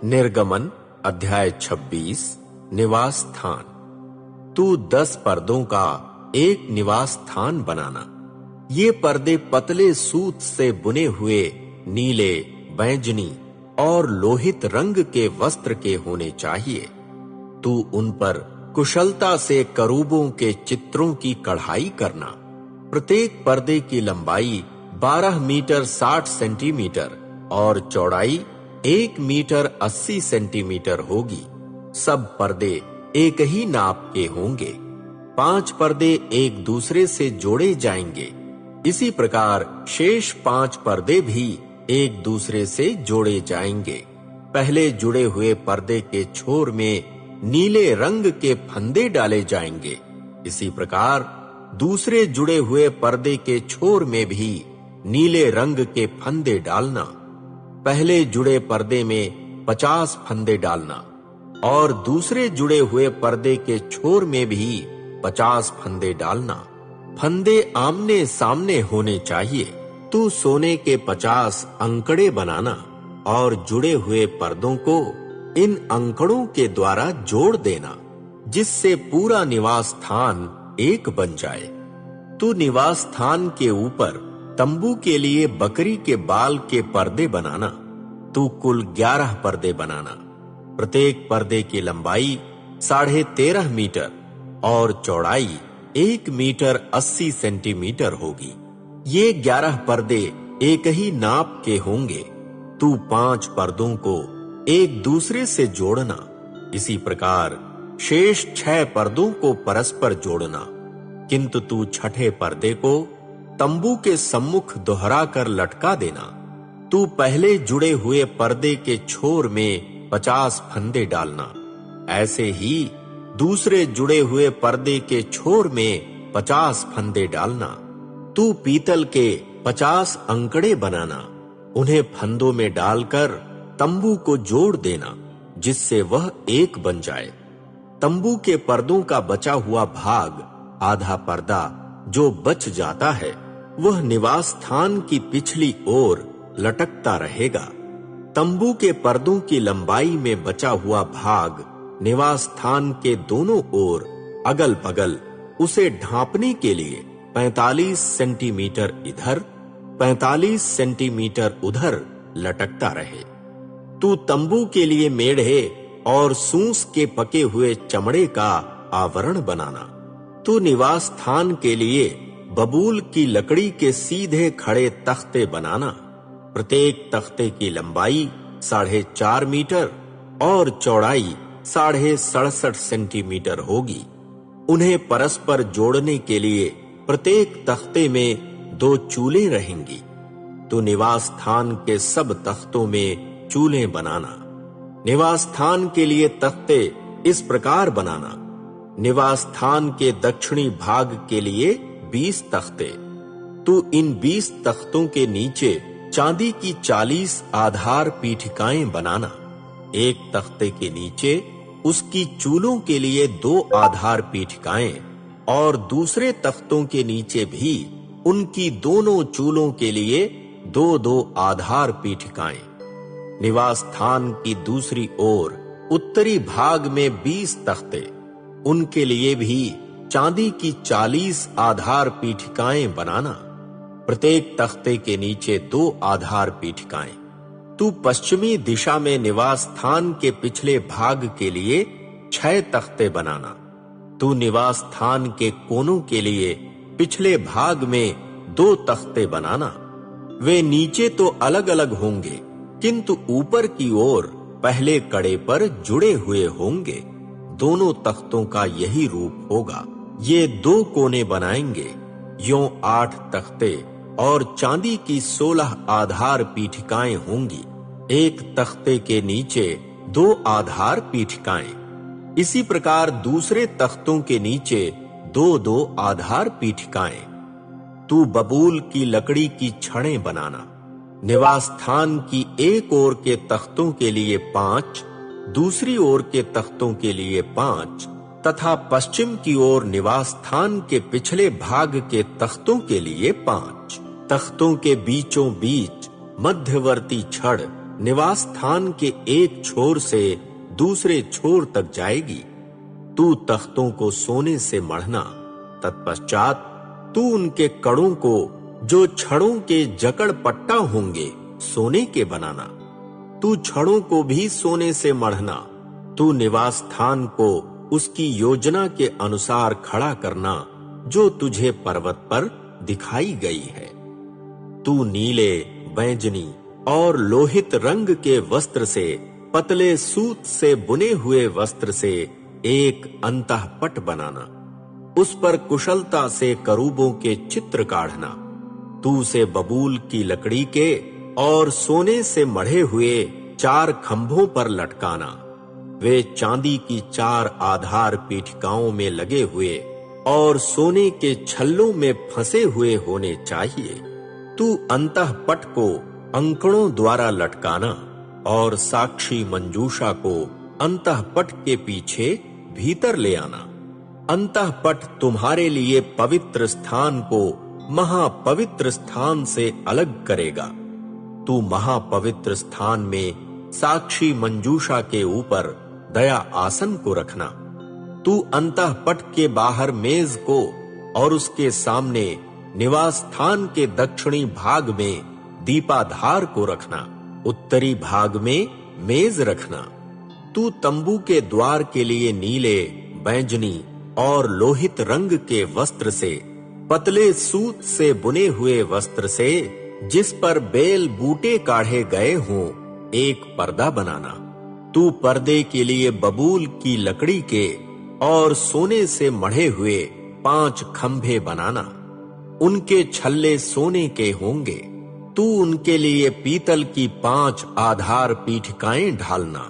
निर्गमन अध्याय 26 निवास स्थान। तू 10 पर्दों का एक निवास स्थान बनाना। ये पर्दे पतले सूत से बुने हुए नीले, बैंगनी और लोहित रंग के वस्त्र के होने चाहिए। तू उन पर कुशलता से करूबों के चित्रों की कढ़ाई करना। प्रत्येक पर्दे की लंबाई 12 मीटर 60 सेंटीमीटर और चौड़ाई 1 मीटर 80 सेंटीमीटर होगी। सब पर्दे एक ही नाप के होंगे। 5 पर्दे एक दूसरे से जोड़े जाएंगे। इसी प्रकार शेष 5 पर्दे भी एक दूसरे से जोड़े जाएंगे। पहले जुड़े हुए पर्दे के छोर में नीले रंग के फंदे डाले जाएंगे। इसी प्रकार दूसरे जुड़े हुए पर्दे के छोर में भी नीले रंग के फंदे डालना। पहले जुड़े पर्दे में 50 फंदे डालना और दूसरे जुड़े हुए पर्दे के छोर में भी 50 फंदे डालना। फंदे आमने सामने होने चाहिए। तू सोने के 50 अंकड़े बनाना और जुड़े हुए पर्दों को इन अंकड़ों के द्वारा जोड़ देना, जिससे पूरा निवास स्थान एक बन जाए। तू निवास स्थान के ऊपर तंबू के लिए बकरी के बाल के पर्दे बनाना। तू कुल 11 पर्दे बनाना। प्रत्येक पर्दे की लंबाई 13.5 मीटर और चौड़ाई 1 मीटर 80 सेंटीमीटर होगी। ये 11 पर्दे एक ही नाप के होंगे। तू 5 पर्दों को एक दूसरे से जोड़ना। इसी प्रकार शेष 6 पर्दों को परस्पर जोड़ना। किंतु तू छठे पर्दे को तंबू के सम्मुख दोहरा कर लटका देना। तू पहले जुड़े हुए पर्दे के छोर में 50 फंदे डालना। ऐसे ही दूसरे जुड़े हुए पर्दे के छोर में 50 फंदे डालना। तू पीतल के 50 अंकड़े बनाना। उन्हें फंदों में डालकर तंबू को जोड़ देना, जिससे वह एक बन जाए। तंबू के पर्दों का बचा हुआ भाग, आधा पर्दा जो बच जाता है, वह निवास स्थान की पिछली ओर लटकता रहेगा। तंबू के पर्दों की लंबाई में बचा हुआ भाग निवास स्थान के दोनों ओर अगल बगल उसे ढांपने के लिए 45 सेंटीमीटर इधर 45 सेंटीमीटर उधर लटकता रहे। तू तंबू के लिए मेढ़े और सूस के पके हुए चमड़े का आवरण बनाना। तू निवास स्थान के लिए बबूल की लकड़ी के सीधे खड़े तख्ते बनाना। प्रत्येक तख्ते की लंबाई 4.5 मीटर और चौड़ाई 67.5 सेंटीमीटर होगी। उन्हें परस्पर जोड़ने के लिए प्रत्येक तख्ते में 2 चूलें रहेंगी। तो निवास स्थान के सब तख्तों में चूलें बनाना। निवास स्थान के लिए तख्ते इस प्रकार बनाना। निवास स्थान के दक्षिणी भाग के लिए 20 तख्ते। तू इन 20 तख्तों के नीचे चांदी की 40 आधार पीठिकाएं बनाना। एक तख्ते के नीचे उसकी चूलों के लिए 2 आधार पीठिकाएं और दूसरे तख्तों के नीचे भी उनकी दोनों चूलों के लिए 2-2 आधार पीठिकाएं। निवास स्थान की दूसरी ओर उत्तरी भाग में 20 तख्ते, उनके लिए भी चांदी की 40 आधार पीठिकाएं बनाना। प्रत्येक तख्ते के नीचे 2 आधार पीठिकाएं। तू पश्चिमी दिशा में निवास स्थान के पिछले भाग के लिए 6 तख्ते बनाना। तू निवास स्थान के कोनों के लिए पिछले भाग में 2 तख्ते बनाना। वे नीचे तो अलग अलग होंगे, किंतु ऊपर की ओर पहले कड़े पर जुड़े हुए होंगे। दोनों तख्तों का यही रूप होगा। ये 2 कोने बनाएंगे। यों 8 तख्ते और चांदी की 16 आधार पीठिकाएं होंगी। एक तख्ते के नीचे 2 आधार पीठिकाएं। इसी प्रकार दूसरे तख्तों के नीचे 2-2 आधार पीठिकाएं। तू बबूल की लकड़ी की छड़ें बनाना। निवास स्थान की एक ओर के तख्तों के लिए 5, दूसरी ओर के तख्तों के लिए 5 तथा पश्चिम की ओर निवास स्थान के पिछले भाग के तख्तों के लिए 5। तख्तों के बीचों बीच मध्यवर्ती छड़ निवास स्थान के एक छोर से दूसरे छोर तक जाएगी। तू तख्तों को सोने से मढ़ना, तत्पश्चात तू उनके कड़ों को जो छड़ों के जकड़ पट्टा होंगे सोने के बनाना। तू छड़ों को भी सोने से मढ़ना। तू निवास स्थान को उसकी योजना के अनुसार खड़ा करना जो तुझे पर्वत पर दिखाई गई है। तू नीले, बैंजनी और लोहित रंग के वस्त्र से, पतले सूत से बुने हुए वस्त्र से एक अंतःपट बनाना। उस पर कुशलता से करूबों के चित्र काढ़ना। तू उसे बबूल की लकड़ी के और सोने से मढ़े हुए 4 खंभों पर लटकाना। वे चांदी की 4 आधार पीठिकाओं में लगे हुए और सोने के छल्लों में फंसे हुए होने चाहिए। तू अंतःपट को अंकड़ों द्वारा लटकाना और साक्षी मंजूषा को अंतःपट के पीछे भीतर ले आना। अंतःपट तुम्हारे लिए पवित्र स्थान को महापवित्र स्थान से अलग करेगा। तू महापवित्र स्थान में साक्षी मंजूषा के ऊपर दया आसन को रखना। तू अंतःपट के बाहर मेज को और उसके सामने निवास स्थान के दक्षिणी भाग में दीपाधार को रखना। उत्तरी भाग में मेज रखना। तू तंबू के द्वार के लिए नीले, बैंजनी और लोहित रंग के वस्त्र से, पतले सूत से बुने हुए वस्त्र से जिस पर बेल बूटे काढ़े गए हों एक पर्दा बनाना। तू पर्दे के लिए बबूल की लकड़ी के और सोने से मढ़े हुए 5 खंभे बनाना। उनके छल्ले सोने के होंगे। तू उनके लिए पीतल की 5 आधार पीठिकाएं ढालना।